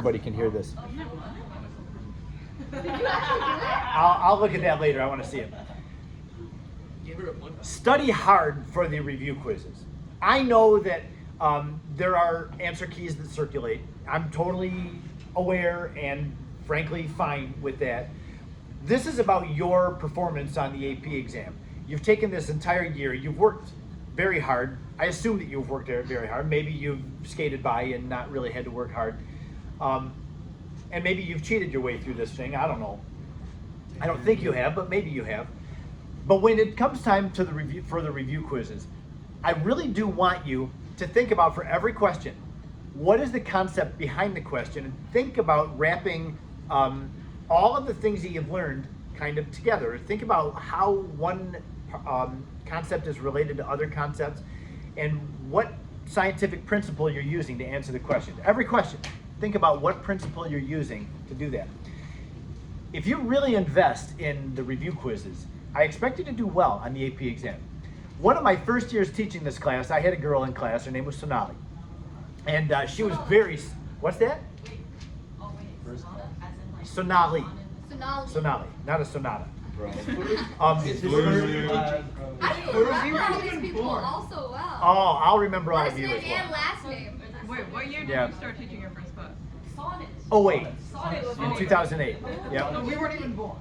Everybody can hear this. I'll look at that later. I want to see it. Study hard for the review quizzes. I know that there are answer keys that circulate. I'm totally aware and frankly fine with that. This is about your performance on the AP exam. You've taken this entire year. You've worked very hard. I assume that you've worked very hard. Maybe you've skated by and not really had to work hard. And maybe you've cheated your way through this thing. I don't know. I don't think you have, but maybe you have. But when it comes time to the review quizzes, I really do want you to think about, for every question, what is the concept behind the question, and think about wrapping all of the things that you've learned kind of together. Think about how one concept is related to other concepts, and what scientific principle you're using to answer the question. Every question, think about what principle you're using to do that. If you really invest in the review quizzes, I expect you to do well on the AP exam. One of my first years teaching this class, I had a girl in class, her name was Sonali. And she was very, what's that? Sonali. Sonali, not a sonata. I remember all these people also well. Oh, I'll remember all of you as First name and well. last name. Wait, what year did Yeah. you start teaching your first class? Oh wait, in Oh, 2008. Yep. No, we weren't even born.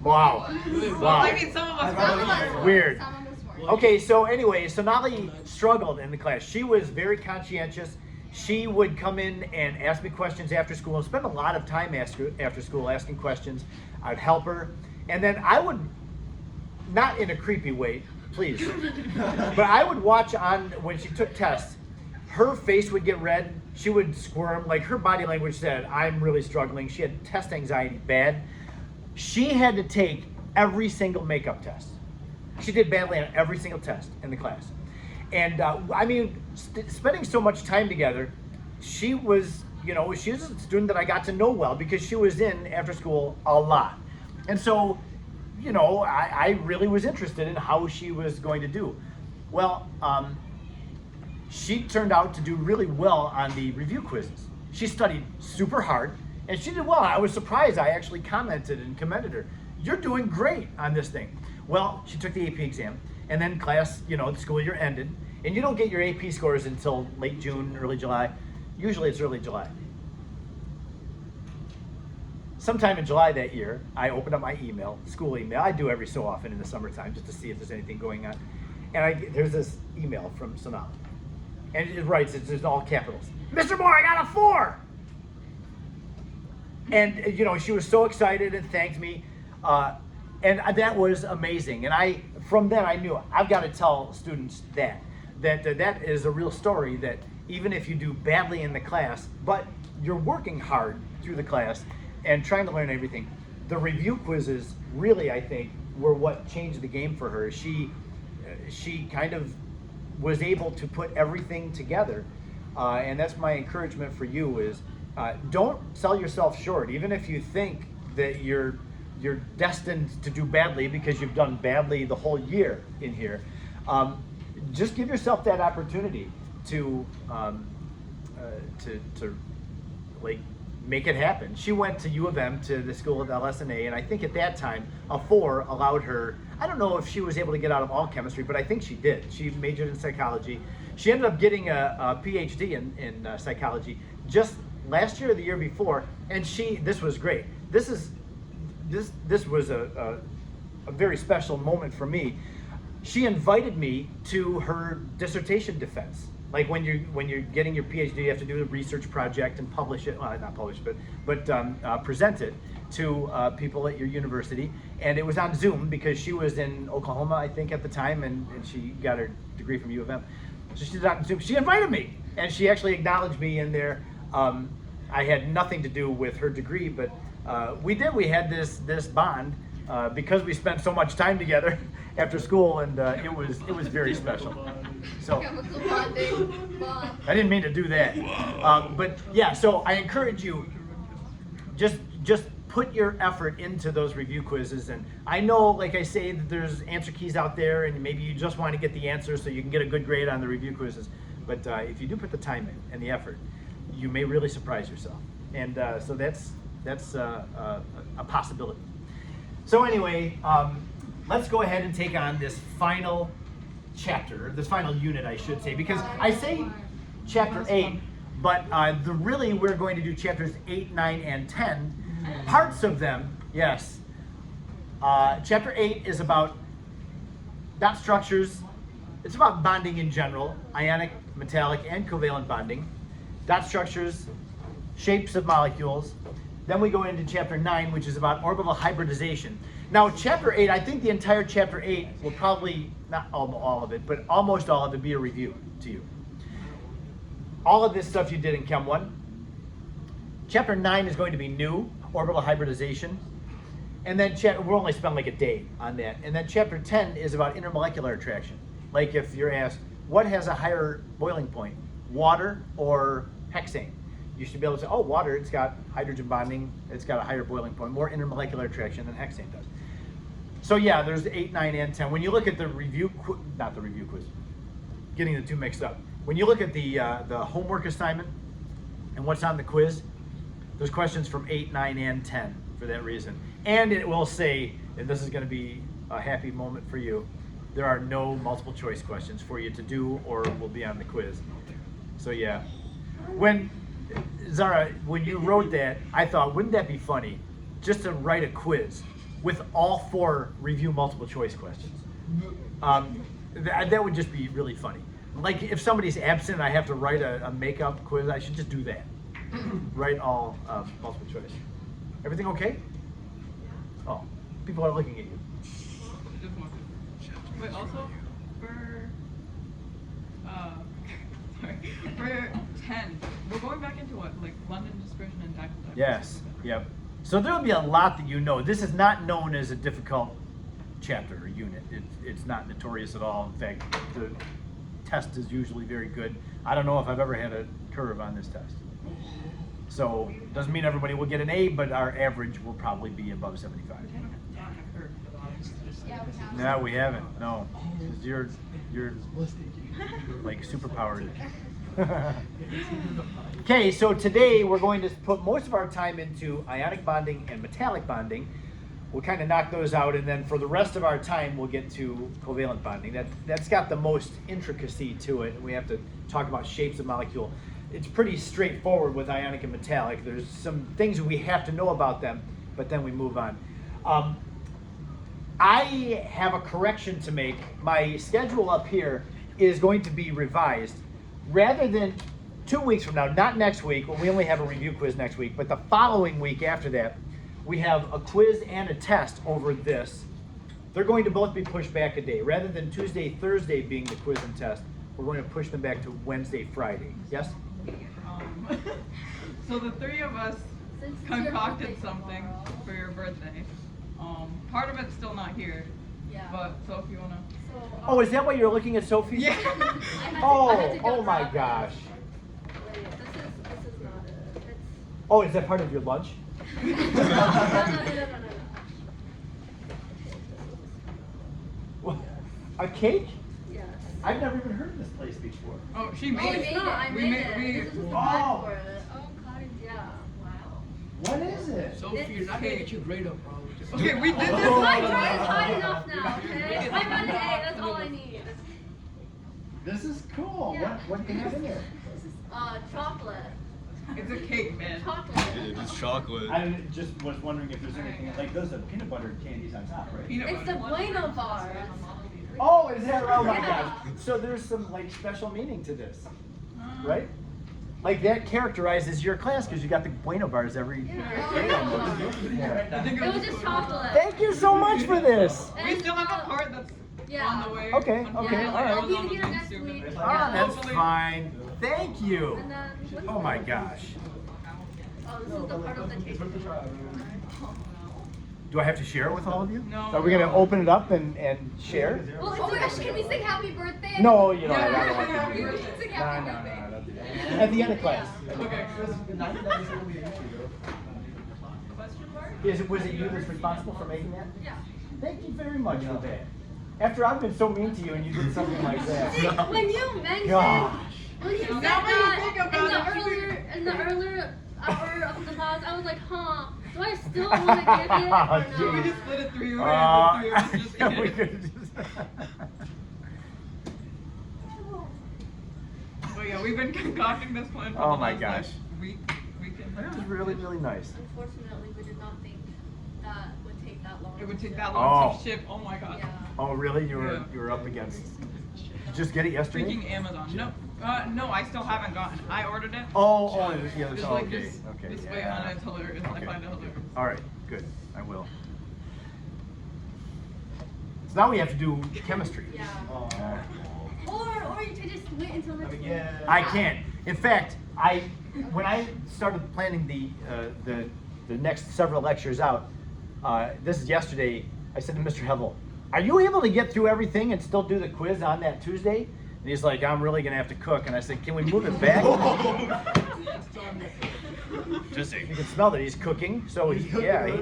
Wow. Well, Wow. I mean, some of us Some of were. us were. Weird. Some of us were. Okay, so anyway, Sonali struggled in the class. She was very conscientious. She would come in and ask me questions after school and spend a lot of time after school asking questions. I'd help her. And then I would, not in a creepy way, please, but I would watch on when she took tests, her face would get red. She would squirm. Like, her body language said, I'm really struggling. She had test anxiety bad. She had to take every single makeup test. She did badly on every single test in the class. And I mean, spending so much time together, she was, she was a student that I got to know well because she was in after school a lot. And so, I really was interested in how she was going to do. Well, she turned out to do really well on the review quizzes. She studied super hard, and she did well. I was surprised. I actually commented and commended her. You're doing great on this thing. Well, she took the AP exam, and then class, the school year ended, and you don't get your AP scores until late June, early July. Usually it's early July. Sometime in July that year, I opened up my email, school email. I do every so often in the summertime just to see if there's anything going on. And there's this email from Sonali. And it writes, it's in all capitals, Mr. Moore, I got a 4! And, she was so excited and thanked me. And that was amazing. And from then I knew I've got to tell students that is a real story, that even if you do badly in the class, but you're working hard through the class and trying to learn everything, the review quizzes really, I think, were what changed the game for her. She kind of was able to put everything together. And that's my encouragement for you is don't sell yourself short. Even if you think that you're destined to do badly because you've done badly the whole year in here, just give yourself that opportunity to like make it happen. She went to U of M, to the school of LS&A, and I think at that time a 4 allowed her. I don't know if she was able to get out of all chemistry, but I think she did. She majored in psychology. She ended up getting a PhD in psychology just last year or the year before, and this was great. This was a very special moment for me. She invited me to her dissertation defense. Like when you're getting your PhD, you have to do a research project and publish it. Well, not publish, but present it to people at your university. And it was on Zoom because she was in Oklahoma, I think, at the time, and she got her degree from U of M. So she did it on Zoom. She invited me, and she actually acknowledged me in there. I had nothing to do with her degree, but we had this bond because we spent so much time together after school, and it was very special. So Chemical bonding. Bond. I didn't mean to do that, but yeah. So I encourage you, just put your effort into those review quizzes. And I know, like I say, that there's answer keys out there, and maybe you just want to get the answer so you can get a good grade on the review quizzes. But if you do put the time in and the effort, you may really surprise yourself. And so that's a possibility. So anyway, let's go ahead and take on this final chapter, this final unit, I should say, because I say chapter 8, but really we're going to do chapters 8, 9, and 10. Parts of them, yes. Chapter 8 is about dot structures. It's about bonding in general, ionic, metallic, and covalent bonding. Dot structures, shapes of molecules. Then we go into chapter 9, which is about orbital hybridization. Now, chapter 8, I think the entire chapter 8 will probably, not all of it, but almost all of it be a review to you. All of this stuff you did in Chem 1. Chapter 9 is going to be new, orbital hybridization. And then we'll only spend like a day on that. And then chapter 10 is about intermolecular attraction. Like if you're asked, what has a higher boiling point, water or hexane? You should be able to say, oh, water, it's got hydrogen bonding, it's got a higher boiling point, more intermolecular attraction than hexane does. So yeah, there's 8, 9, and 10. When you look at the review, not the review quiz, getting the two mixed up. When you look at the homework assignment and what's on the quiz, there's questions from 8, 9, and 10 for that reason. And it will say, and this is going to be a happy moment for you, there are no multiple choice questions for you to do or will be on the quiz. So yeah. When, Zara, when you wrote that, I thought, wouldn't that be funny just to write a quiz with all 4 review multiple choice questions? That would just be really funny. Like if somebody's absent and I have to write a makeup quiz, I should just do that. Write all multiple choice. Everything okay? Oh, people are looking at you. Just one. Wait, also for sorry, for 10, we're going back into what, like London dispersion and dipole diversity? Yes. Yep. So there'll be a lot that you know. This is not known as a difficult chapter or unit. It's not notorious at all. In fact, the test is usually very good. I don't know if I've ever had a curve on this test. So doesn't mean everybody will get an A, but our average will probably be above 75. Yeah, we have. No, we haven't. No, 'cause you're like superpowered. Okay, so today we're going to put most of our time into ionic bonding and metallic bonding. We'll kind of knock those out, and then for the rest of our time, we'll get to covalent bonding. That's got the most intricacy to it. We have to talk about shapes of molecule. It's pretty straightforward with ionic and metallic. There's some things we have to know about them, but then we move on. I have a correction to make. My schedule up here is going to be revised. Rather than 2 weeks from now, not next week, well, we only have a review quiz next week, but the following week after that, we have a quiz and a test over this. They're going to both be pushed back a day. Rather than Tuesday, Thursday being the quiz and test, we're going to push them back to Wednesday, Friday. Yes? So the 3 of us Since it's your concocted birthday something tomorrow. for your birthday. Part of it's still not here, Yeah. but so if you wanna. So, Oh, is that why you're looking at Sophie? Yeah. I had to Oh, go oh my grab it. gosh. Wait, this is not it. It's Oh, is that part of your lunch? no. What? A cake? Yes. I've never even heard of this place before. Oh, she Oh, made it's it. not. I We made made- it. we- This is the Oh. bag for it. Oh God, yeah. Wow. What is it? Sophie, you're not gonna get your grade up, bro. Just Okay, we did this. Oh. My drawing's high enough now, okay? I'm on an A, that's all I need. This is cool. Yeah. What do you have in there? Chocolate. It's a cake, man. Chocolate. It's chocolate. I just was wondering if there's anything, like those are peanut butter candies on top, right? Peanut It's the butter. Bueno bars. Oh, is that right? Oh my Yeah. gosh. So there's some like special meaning to this, right? Like that characterizes your class because you got the Bueno bars every Yeah. Yeah. I think It was just chocolate. Thank you so much for this. We still have a part that's Yeah. on the way. Okay, Unfortunately, okay, all right. I'll be Arizona here being next stupid. week. Ah, that's Hopefully- fine. Thank you. And then, what's Oh my gosh. Oh, this is the part of the cake. Do I have to share it with all of you? No. Are we gonna open it up and share? Well, oh my gosh, can we sing happy birthday? No, you know, I Yeah. don't want to We do can that. sing No, happy no, no, birthday. I don't do that. At the end of class. Okay. Was it you that's responsible for making that? Yeah. Thank you very much for that. After I've been so mean to you and you did something like See, that. when you mentioned Gosh. When you said Now when you that think about it, in the earlier hour of the class, I was like, huh, do I still want to give it or Should we not? just split it 3 ways? Uh, The 3 of us just eat we it? could just- But yeah, we've been concocting this plan for Oh the my last gosh. week and a That was half. really, really nice. Unfortunately, we did not think that would take that long. It would take to- that long to Oh. ship. Oh my god. Yeah. Oh, really? You were Yeah. you were up against. Did you just get it yesterday? Freaking Amazon. No, I still haven't gotten it. I ordered it. Oh, yeah, Just oh, like okay, this, okay, This way yeah. on it's hilarious. I Okay. find it hilarious. All right, good. I will. So now we have to do chemistry. Yeah. Uh, Or you could just wait until next week. I can't. In fact, when I started planning the next several lectures out, this is yesterday. I said to Mr. Hevel, "Are you able to get through everything and still do the quiz on that Tuesday?" And he's like, "I'm really gonna have to cook." And I said, "Can we move it back?" Just saying. You can smell that he's cooking, so he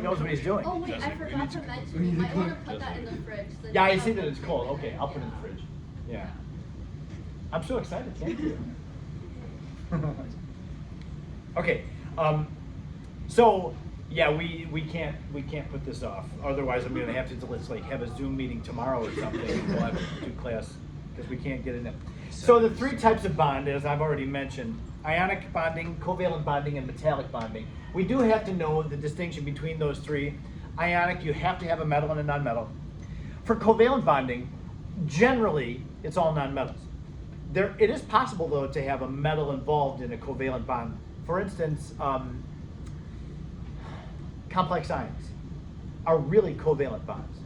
knows what he's doing. Oh wait, I forgot to mention, you might want to put that in the fridge. so Yeah, I you see have that it- it's cold. Okay, I'll put it in the fridge. Yeah. I'm so excited. Thank you. Okay. So yeah, we can't put this off. Otherwise, I'm gonna have to let's like have a Zoom meeting tomorrow or something. And we'll have to do class because we can't get in it. So the 3 types of bond, as I've already mentioned: ionic bonding, covalent bonding, and metallic bonding. We do have to know the distinction between those 3. Ionic, you have to have a metal and a nonmetal. For covalent bonding, generally it's all nonmetals. It is possible though to have a metal involved in a covalent bond. For instance, complex ions are really covalent bonds.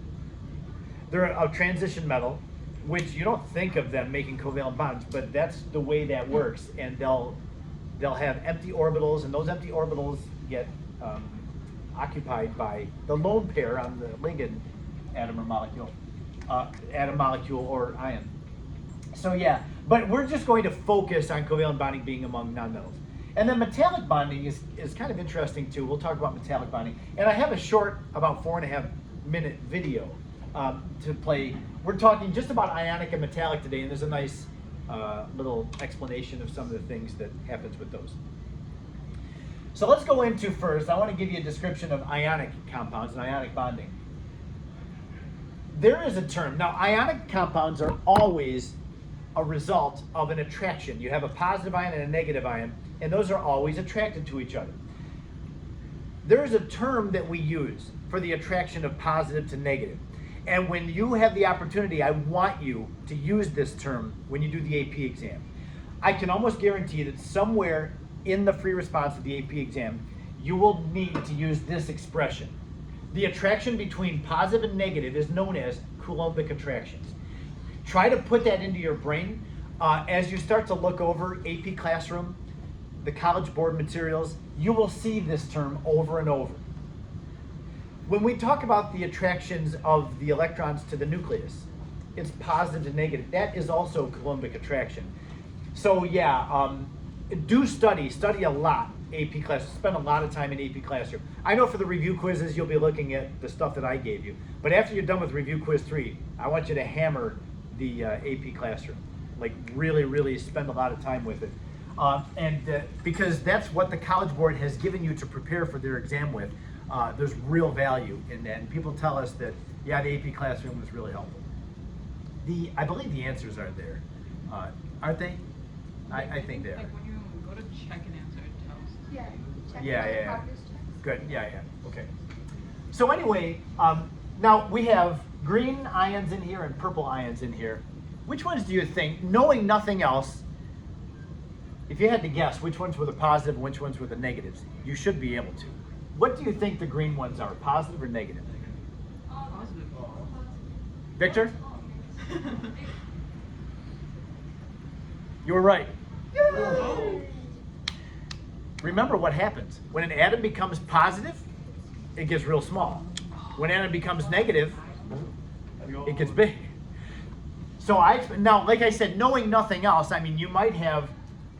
They're a transition metal, which you don't think of them making covalent bonds, but that's the way that works. And they'll have empty orbitals, and those empty orbitals get occupied by the lone pair on the ligand atom or molecule, or ion. So yeah, but we're just going to focus on covalent bonding being among nonmetals. And then metallic bonding is kind of interesting too. We'll talk about metallic bonding. And I have a short, about 4.5 minute video to play. We're talking just about ionic and metallic today, and there's a nice little explanation of some of the things that happens with those. So let's go into first, I want to give you a description of ionic compounds and ionic bonding. There is a term. Now, ionic compounds are always a result of an attraction. You have a positive ion and a negative ion, and those are always attracted to each other. There is a term that we use for the attraction of positive to negative. And when you have the opportunity, I want you to use this term when you do the AP exam. I can almost guarantee that somewhere in the free response to the AP exam, you will need to use this expression. The attraction between positive and negative is known as Coulombic attractions. Try to put that into your brain as you start to look over AP Classroom, the College Board materials. You will see this term over and over. When we talk about the attractions of the electrons to the nucleus, it's positive to negative. That is also Coulombic attraction. So yeah, do study a lot AP class. Spend a lot of time in AP Classroom. I know for the review quizzes, you'll be looking at the stuff that I gave you. But after you're done with review quiz 3, I want you to hammer the AP Classroom. Like really, really spend a lot of time with it. Because that's what the College Board has given you to prepare for their exam with. There's real value in that. And people tell us that, yeah, the AP Classroom was really helpful. I believe the answers are there. Aren't they? I think they are. Like when you go to check an answer, it tells. Yeah. Check Yeah, the yeah, yeah. progress checks. Good, yeah, okay. So anyway, now we have green ions in here and purple ions in here. Which ones do you think, knowing nothing else, if you had to guess which ones were the positive and which ones were the negatives, you should be able to. What do you think the green ones are, positive or negative? Positive. Victor? You were right. Remember what happens. When an atom becomes positive, it gets real small. When an atom becomes negative, it gets big. So now, like I said, knowing nothing else, I mean, you might have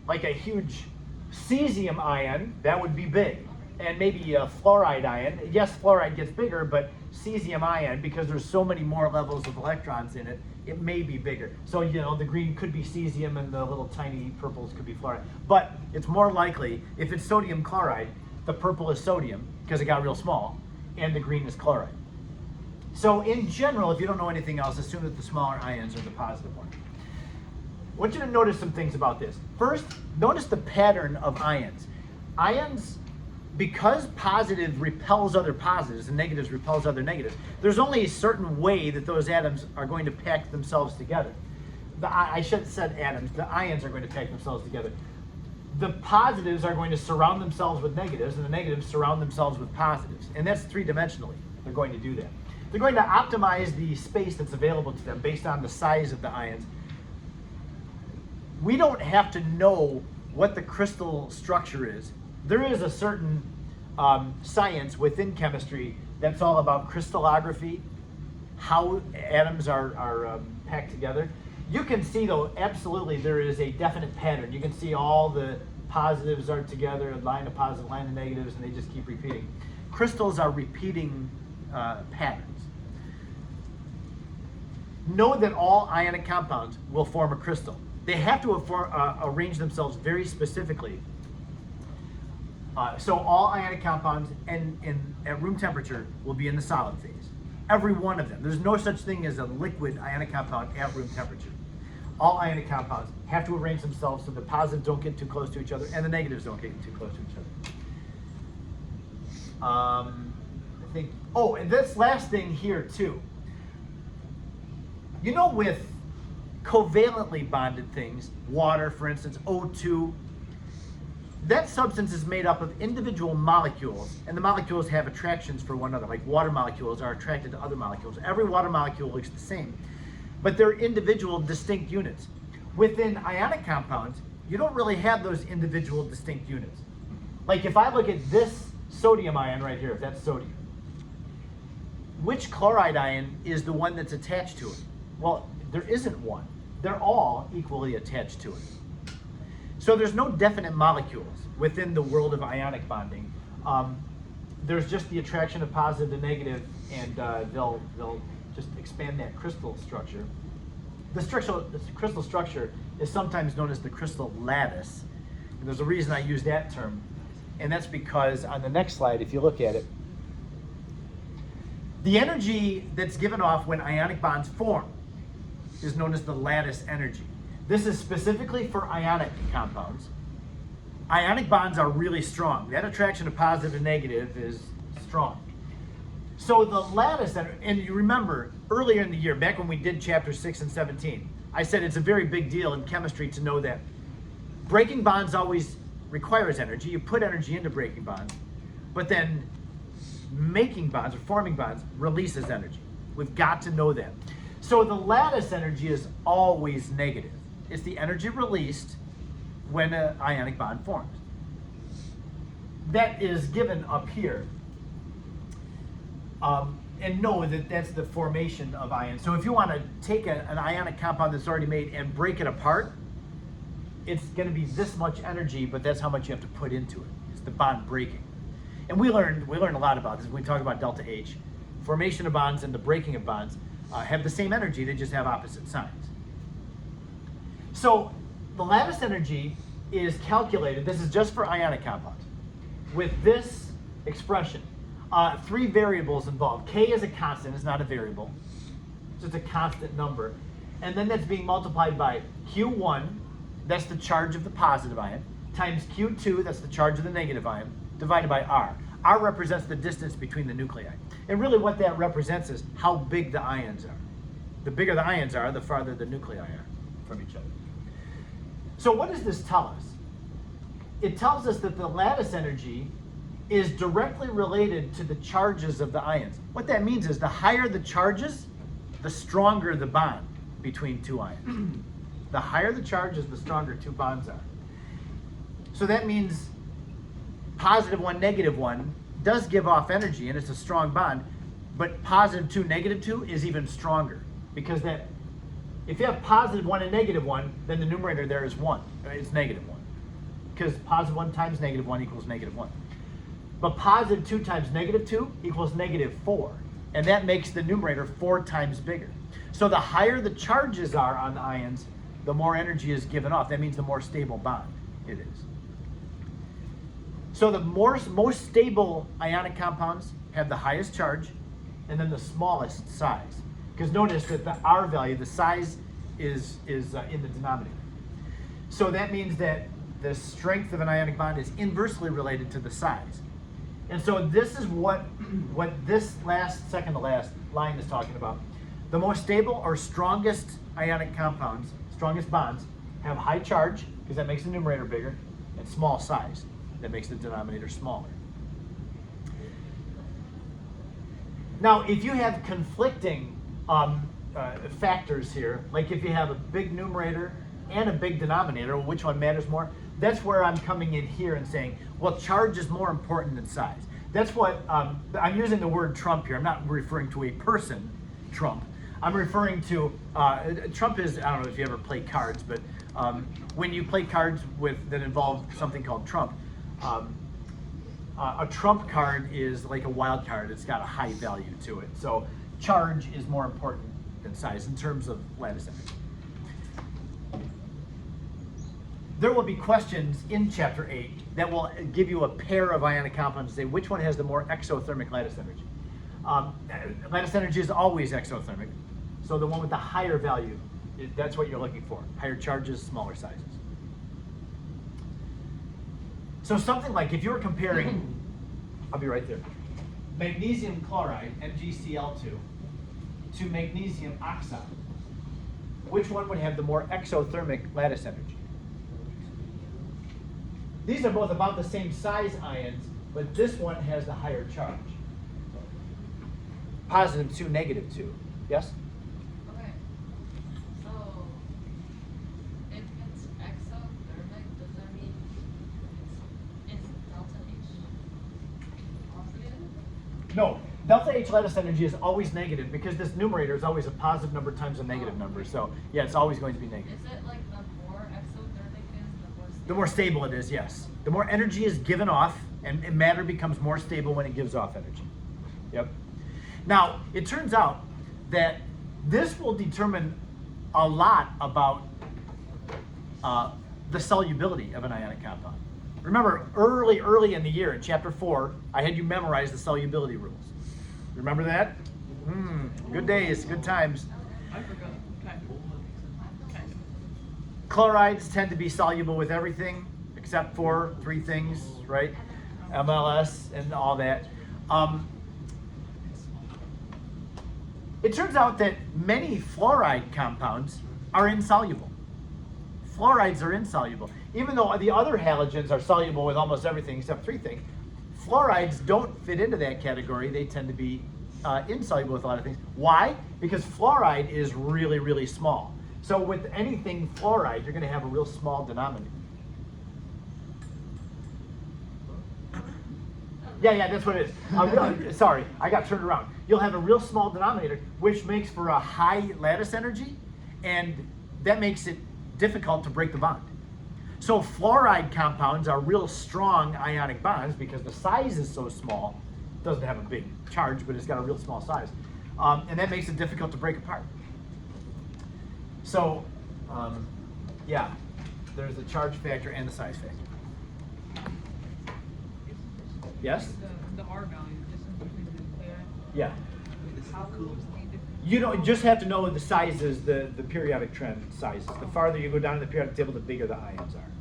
like a huge cesium ion, that would be big. and maybe a fluoride ion. Yes, fluoride gets bigger, but cesium ion, because there's so many more levels of electrons in it, it may be bigger. So, you know, the green could be cesium and the little tiny purples could be fluoride. But it's more likely, if it's sodium chloride, the purple is sodium, because it got real small, and the green is chloride. So in general, if you don't know anything else, assume that the smaller ions are the positive one. I want you to notice some things about this. First, notice the pattern of ions. Ions, because positive repels other positives and negatives repels other negatives, there's only a certain way that those atoms are going to pack themselves together. I should have said atoms, the ions are going to pack themselves together. The positives are going to surround themselves with negatives, and the negatives surround themselves with positives. And that's three-dimensionally, they're going to do that. They're going to optimize the space that's available to them based on the size of the ions. We don't have to know what the crystal structure is. There is a certain science within chemistry that's all about crystallography, how atoms are packed together. You can see, though, absolutely there is a definite pattern. You can see all the positives are together, a line of positive, line of negatives, and they just keep repeating. Crystals are repeating patterns. Know that all ionic compounds will form a crystal. They have to arrange themselves very specifically. So all ionic compounds at room temperature will be in the solid phase. Every one of them. There's no such thing as a liquid ionic compound at room temperature. All ionic compounds have to arrange themselves so the positives don't get too close to each other and the negatives don't get too close to each other. I think, oh, and this last thing here too. You know, with covalently bonded things, water, for instance, O2, that substance is made up of individual molecules, and the molecules have attractions for one another. Like water molecules are attracted to other molecules. Every water molecule looks the same, but they're individual, distinct units. Within ionic compounds, you don't really have those individual, distinct units. Like if I look at this sodium ion right here, if that's sodium, which chloride ion is the one that's attached to it? Well, there isn't one. They're all equally attached to it. So there's no definite molecules within the world of ionic bonding. There's just the attraction of positive to negative, and they'll just expand that crystal structure. This crystal structure is sometimes known as the crystal lattice. And there's a reason I use that term, and that's because on the next slide, if you look at it, the energy that's given off when ionic bonds form is known as the lattice energy. This is specifically for ionic compounds. Ionic bonds are really strong. That attraction of positive and negative is strong. So the lattice, and you remember earlier in the year, back when we did chapters 6 and 17, I said it's a very big deal in chemistry to know that breaking bonds always requires energy. You put energy into breaking bonds, but then making bonds or forming bonds releases energy. We've got to know that. So the lattice energy is always negative. It's the energy released when an ionic bond forms. That is given up here. And know that that's the formation of ions. So if you want to take an ionic compound that's already made and break it apart, it's going to be this much energy, but that's how much you have to put into it. It's the bond breaking. And we learned a lot about this when we talk about delta H. Formation of bonds and the breaking of bonds have the same energy, they just have opposite signs. So the lattice energy is calculated, this is just for ionic compounds, with this expression. 3 variables involved. K is a constant, it's not a variable. It's just a constant number. And then that's being multiplied by Q1, that's the charge of the positive ion, times Q2, that's the charge of the negative ion, divided by R. R represents the distance between the nuclei. And really what that represents is how big the ions are. The bigger the ions are, the farther the nuclei are from each other. So what does this tell us? It tells us that the lattice energy is directly related to the charges of the ions. What that means is the higher the charges, the stronger the bond between two ions. The higher the charges, the stronger two bonds are. So that means positive 1, negative 1 does give off energy and it's a strong bond, but positive 2, negative 2 is even stronger, because that if you have positive 1 and negative 1, then the numerator there is 1. It's negative 1. Because positive 1 times negative 1 equals negative 1. But positive 2 times negative 2 equals negative 4. And that makes the numerator 4 times bigger. So the higher the charges are on the ions, the more energy is given off. That means the more stable bond it is. So the most stable ionic compounds have the highest charge and then the smallest size. Because notice that the R value, the size, is in the denominator. So that means that the strength of an ionic bond is inversely related to the size. And so this is what this second to last line is talking about. The most stable or strongest ionic compounds, strongest bonds, have high charge, because that makes the numerator bigger, and small size. That makes the denominator smaller. Now, if you have conflicting factors here, like if you have a big numerator and a big denominator, which one matters more? That's where I'm coming in here and saying, well, charge is more important than size. That's what, I'm using the word Trump here. I'm not referring to a person, Trump. I'm referring to, Trump is, I don't know if you ever play cards, but when you play cards that involve something called Trump, a Trump card is like a wild card. It's got a high value to it. So charge is more important than size in terms of lattice energy. There will be questions in chapter 8 that will give you a pair of ionic compounds and say which one has the more exothermic lattice energy. Lattice energy is always exothermic. So the one with the higher value, that's what you're looking for. Higher charges, smaller sizes. So something like if you were comparing, I'll be right there, magnesium chloride, MgCl2, to magnesium oxide, which one would have the more exothermic lattice energy? These are both about the same size ions, but this one has the higher charge. Positive 2, negative 2. Yes? Okay. So, if it's exothermic, does that mean it's delta H positive? No. Delta H lattice energy is always negative because this numerator is always a positive number times a negative number. So, yeah, it's always going to be negative. Is it like the more exothermic is, The more stable it is, yes. The more energy is given off, and matter becomes more stable when it gives off energy. Yep. Now, it turns out that this will determine a lot about the solubility of an ionic compound. Remember, early in the year, in chapter 4, I had you memorize the solubility rules. Remember that? Good days, good times. I forgot. Kind of. Chlorides tend to be soluble with everything except for 3 things, right? MLS and all that. It turns out that many fluoride compounds are insoluble. Fluorides are insoluble. Even though the other halogens are soluble with almost everything except 3 things, fluorides don't fit into that category. They tend to be insoluble with a lot of things. Why? Because fluoride is really, really small. So with anything fluoride, you're going to have a real small denominator. Yeah, that's what it is. Sorry, I got turned around. You'll have a real small denominator, which makes for a high lattice energy, and that makes it difficult to break the bond. So fluoride compounds are real strong ionic bonds because the size is so small. It doesn't have a big charge, but it's got a real small size. And that makes it difficult to break apart. So, yeah, there's the charge factor and the size factor. Yes? The R value, distance between the AI. Yeah. How cool is the difference? You don't just have to know the sizes, the periodic trend sizes. The farther you go down the periodic table, the bigger the ions are.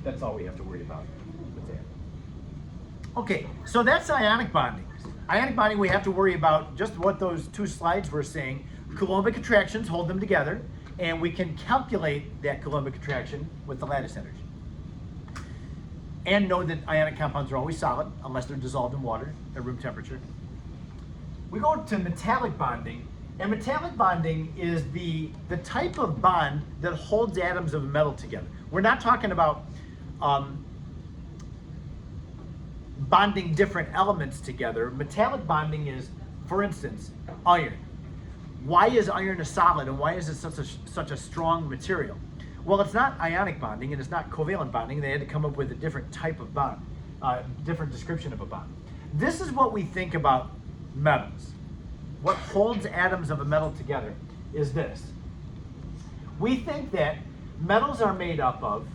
That's all we have to worry about with that. Okay, so that's ionic bonding. Ionic bonding, we have to worry about just what those 2 slides were saying. Coulombic attractions hold them together, and we can calculate that Coulombic attraction with the lattice energy. And know that ionic compounds are always solid unless they're dissolved in water at room temperature. We go to metallic bonding, and metallic bonding is the type of bond that holds atoms of a metal together. We're not talking about bonding different elements together. Metallic bonding is, for instance, iron. Why is iron a solid, and why is it such a strong material? Well, it's not ionic bonding and it's not covalent bonding. They had to come up with a different type of bond. different description of a bond. This is what we think about metals. What holds atoms of a metal together is this. We think that metals are made up of,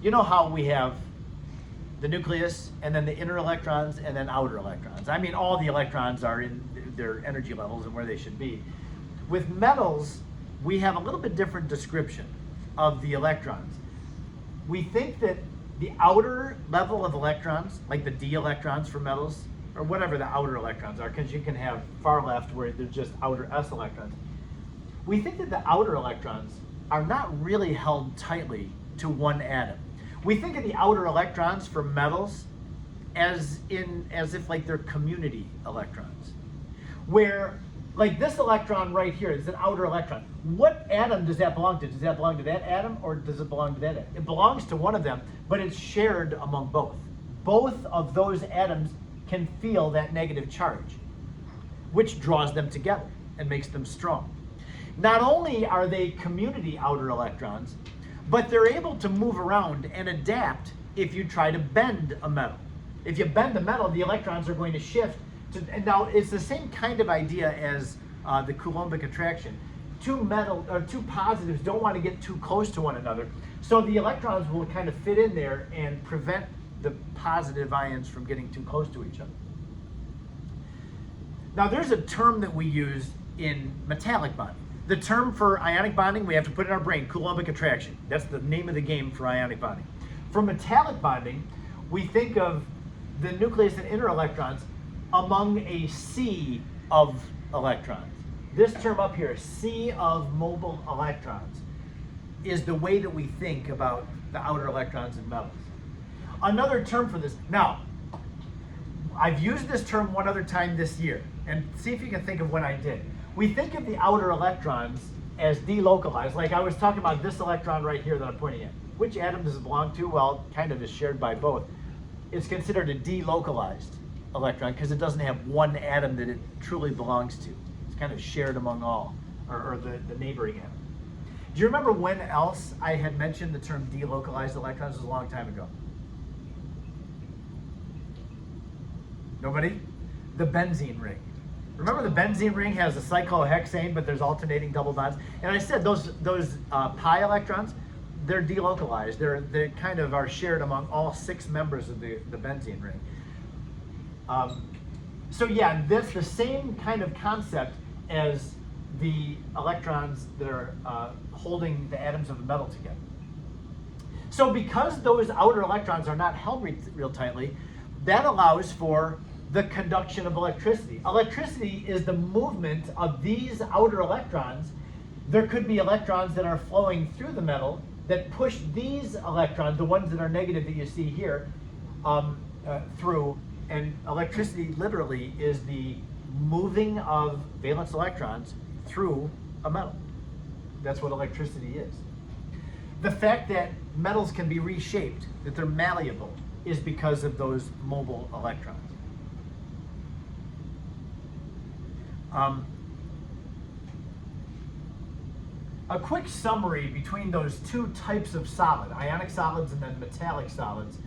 you know how we have the nucleus and then the inner electrons and then outer electrons. I mean, all the electrons are in their energy levels and where they should be. With metals, we have a little bit different description of the electrons. We think that the outer level of electrons, like the d electrons for metals, or whatever the outer electrons are, because you can have far left where they're just outer s electrons. We think that the outer electrons are not really held tightly to one atom. We think of the outer electrons for metals as if like they're community electrons, where like this electron right here is an outer electron. What atom does that belong to? Does that belong to that atom or does it belong to that atom? It belongs to one of them, but it's shared among both. Both of those atoms can feel that negative charge, which draws them together and makes them strong. Not only are they community outer electrons, but they're able to move around and adapt if you try to bend a metal. If you bend the metal, the electrons are going to shift. And now it's the same kind of idea as the Coulombic attraction. Two positives don't want to get too close to one another, so the electrons will kind of fit in there and prevent the positive ions from getting too close to each other. Now there's a term that we use in metallic bonding. The term for ionic bonding, we have to put in our brain, Coulombic attraction. That's the name of the game for ionic bonding. For metallic bonding, we think of the nucleus and inner electrons among a sea of electrons. This term up here, sea of mobile electrons, is the way that we think about the outer electrons in metals. Another term for this, now, I've used this term one other time this year, and see if you can think of when I did. We think of the outer electrons as delocalized, like I was talking about this electron right here that I'm pointing at. Which atom does it belong to? Well, kind of is shared by both. It's considered a delocalized electron because it doesn't have one atom that it truly belongs to. It's kind of shared among all, or the neighboring atom. Do you remember when else I had mentioned the term delocalized electrons? It was a long time ago. Nobody? The benzene ring. Remember the benzene ring has a cyclohexane, but there's alternating double bonds. And I said those pi electrons, they're delocalized. They kind of are shared among all 6 members of the benzene ring. So yeah, that's the same kind of concept as the electrons that are holding the atoms of a metal together. So because those outer electrons are not held real tightly, that allows for the conduction of electricity. Electricity is the movement of these outer electrons. There could be electrons that are flowing through the metal that push these electrons, the ones that are negative that you see here, through. And electricity literally is the moving of valence electrons through a metal. That's what electricity is. The fact that metals can be reshaped, that they're malleable, is because of those mobile electrons. A quick summary between those two types of solid, ionic solids and then metallic solids.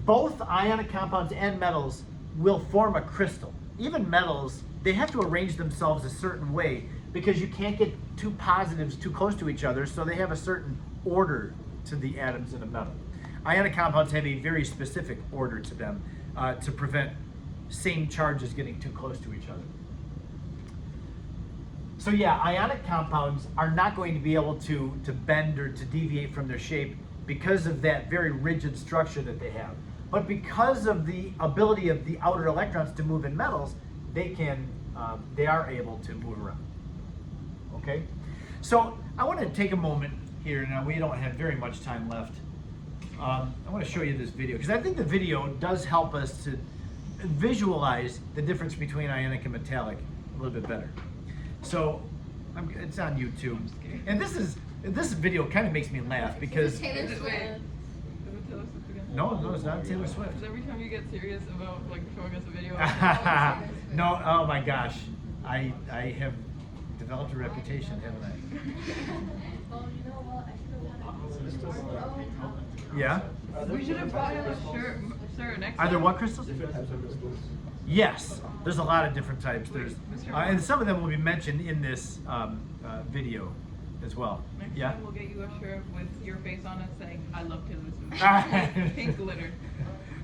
Both ionic compounds and metals will form a crystal. Even metals, they have to arrange themselves a certain way because you can't get two positives too close to each other, so they have a certain order to the atoms in a metal. Ionic compounds have a very specific order to them to prevent same charges getting too close to each other. So yeah, ionic compounds are not going to be able to bend or to deviate from their shape because of that very rigid structure that they have. But because of the ability of the outer electrons to move in metals, they are able to move around. Okay? So I want to take a moment here. Now we don't have very much time left. I want to show you this video because I think the video does help us to visualize the difference between ionic and metallic a little bit better. So it's on YouTube, and this video kind of makes me laugh because Taylor Is it- wait. Swift. Is it Taylor Swift again? no, it's not Taylor Swift. Because every time you get serious about like showing us a video, I'm like, No, oh my gosh, I have developed a reputation, haven't I? Oh, you know what? I should have Yeah. we should have bought him a shirt Mr. Next. Are there what crystals? Different types of crystals. Yes, there's a lot of different types. There's, and some of them will be mentioned in this video as well. Next Yeah. time we'll get you a shirt with your face on it saying, I love Taylor Ah. Swift. Pink glitter.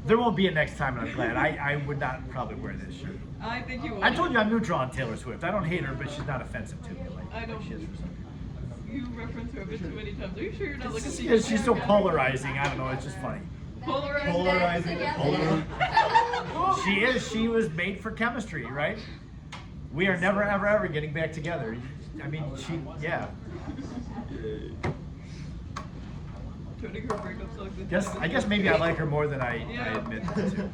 There won't be a next time, and I'm glad. I would not probably wear this shirt. I think you will. I told you I'm neutral on Taylor Swift. I don't hate her, but she's not offensive to me. Like, I don't she is for some people. You reference her a bit too many times. Are you sure you're not looking at Yeah, she's so polarizing. I don't know. It's just funny. Polarizing. She is. She was made for chemistry, right? We are never, ever, ever getting back together. I mean, yeah. Turning her breakup songs into I guess maybe I like her more than I Yeah. admit to.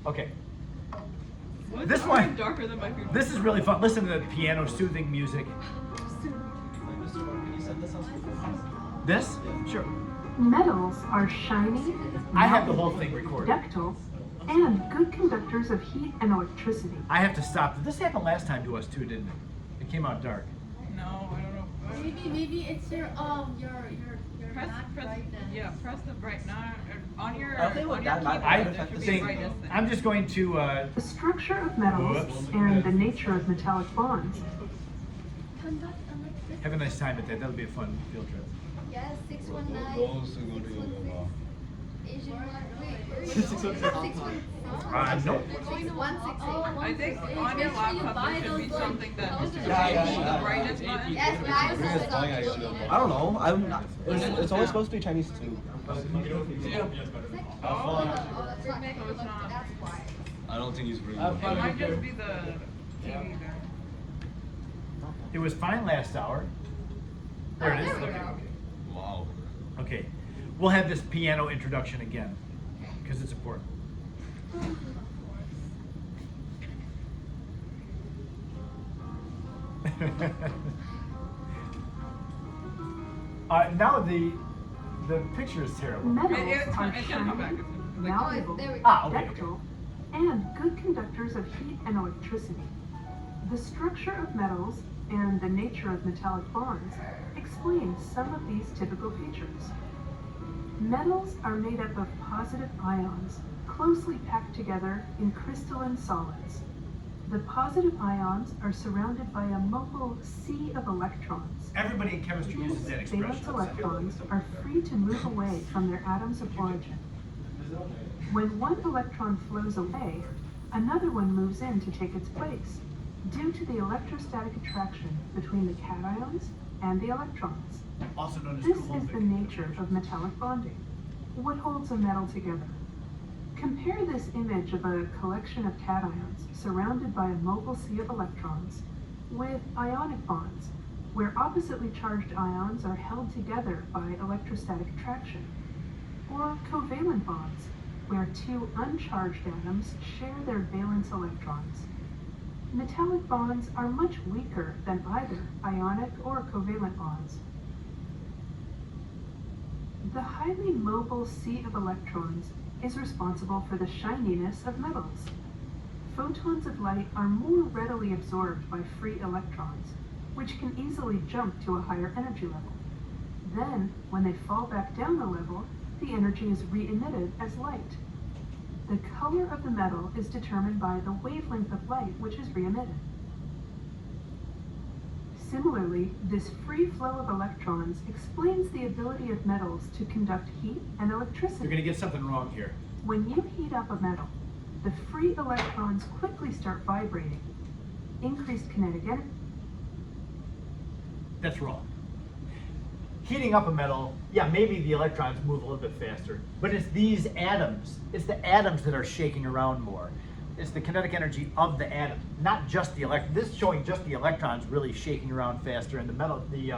Okay. Why is This the one- orange darker than my favorite? This is really fun. Listen to the piano soothing music. Mr. Mark, can you send this on speakerphone? This? Sure. Metals are shiny, I have the whole thing recorded. ductile, and good conductors of heat and electricity. I have to stop. This happened last time to us too, didn't it? It came out dark. No, I don't know. Maybe it's your Press, not press, right then. yeah, press the bright now on your I don't think on that your matters. keyboard. I There should be a think brightness thing. I'm just going to. The structure of metals Whoops. and the nature of metallic bonds Have a nice time at that. That'll be a fun field trip. Yes, 619. Those who go to yoga. Asian one. Wait, 616. Nope. I think on your laptop there should be something that Yeah. the brightness button. Yes, guys. I don't know. I'm not. It's only supposed to be Chinese too. Oh, that's not. That's why. I don't think he's bringing Have It fun. might just be the TV there. It was fine last hour. There it is. There we Okay. go. Wow. Okay. We'll have this piano introduction again because it's important. Now the picture is terrible. metals It's are gonna come back. shiny, It's malleable, there we go. Ah, okay. ductile, and good conductors of heat and electricity. The structure of metals and the nature of metallic bonds explains some of these typical features. Metals are made up of positive ions, closely packed together in crystalline solids. The positive ions are surrounded by a mobile sea of electrons. Everybody in chemistry uses that Valence expression. electrons are free to move away from their atoms of origin. When one electron flows away, another one moves in to take its place, due to the electrostatic attraction between the cations and the electrons. Also known as This is Coulombic. the nature of metallic bonding. What holds a metal together? Compare this image of a collection of cations surrounded by a mobile sea of electrons with ionic bonds, where oppositely charged ions are held together by electrostatic attraction, or covalent bonds, where two uncharged atoms share their valence electrons. Metallic bonds are much weaker than either ionic or covalent bonds. The highly mobile sea of electrons is responsible for the shininess of metals. Photons of light are more readily absorbed by free electrons, which can easily jump to a higher energy level. Then, when they fall back down a level, the energy is re-emitted as light. The color of the metal is determined by the wavelength of light which is re-emitted. Similarly, this free flow of electrons explains the ability of metals to conduct heat and electricity. You're gonna get something wrong here. When you heat up a metal, the free electrons quickly start vibrating. Increased kinetic energy. That's wrong. Heating up a metal, yeah, maybe the electrons move a little bit faster, but it's these atoms. It's the atoms that are shaking around more. It's the kinetic energy of the atom, not just the This is showing just the electrons really shaking around faster, and the metal, the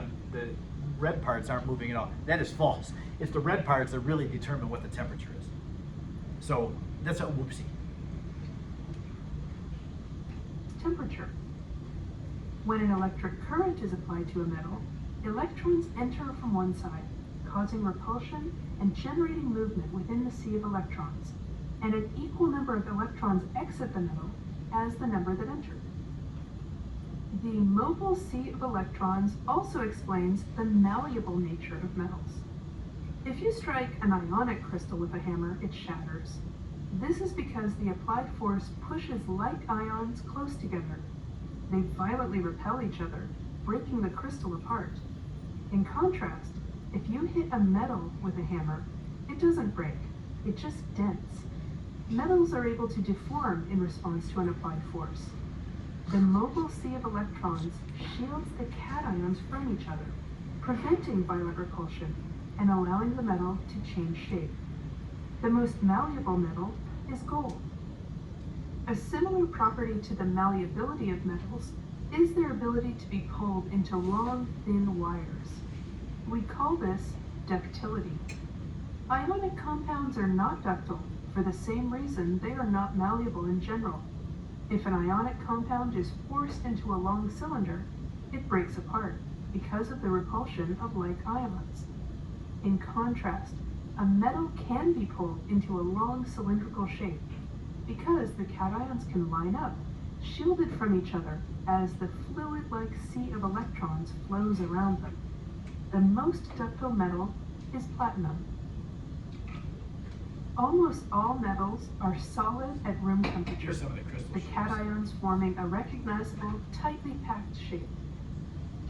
red parts aren't moving at all. That is false. It's the red parts that really determine what the temperature is. So that's a whoopsie. Temperature. When an electric current is applied to a metal, electrons enter from one side, causing repulsion and generating movement within the sea of electrons, and an equal number of electrons exit the metal as the number that entered. The mobile sea of electrons also explains the malleable nature of metals. If you strike an ionic crystal with a hammer, it shatters. This is because the applied force pushes like ions close together. They violently repel each other, breaking the crystal apart. In contrast, if you hit a metal with a hammer, it doesn't break, it just dents. Metals are able to deform in response to an applied force. The mobile sea of electrons shields the cations from each other, preventing violent repulsion and allowing the metal to change shape. The most malleable metal is gold. A similar property to the malleability of metals is their ability to be pulled into long, thin wires. We call this ductility. Ionic compounds are not ductile for the same reason they are not malleable in general. If an ionic compound is forced into a long cylinder, it breaks apart because of the repulsion of like ions. In contrast, a metal can be pulled into a long cylindrical shape because the cations can line up, shielded from each other as the fluid-like sea of electrons flows around them. The most ductile metal is platinum. Almost all metals are solid at room temperature, Here's some of the crystal the shapes. cations forming a recognizable, tightly packed shape.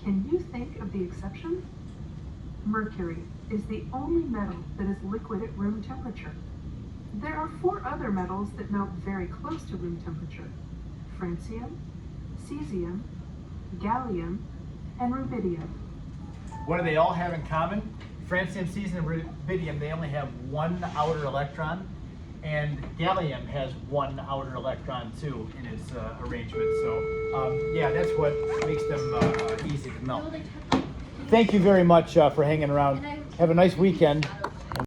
Can you think of the exception? Mercury is the only metal that is liquid at room temperature. There are 4 other metals that melt very close to room temperature: francium, cesium, gallium, and rubidium. What do they all have in common? Francium, cesium, and rubidium, they only have one outer electron, and gallium has one outer electron too in its arrangement. So yeah, that's what makes them easy to melt. No, they took- Thank you very much for hanging around. Have a nice weekend.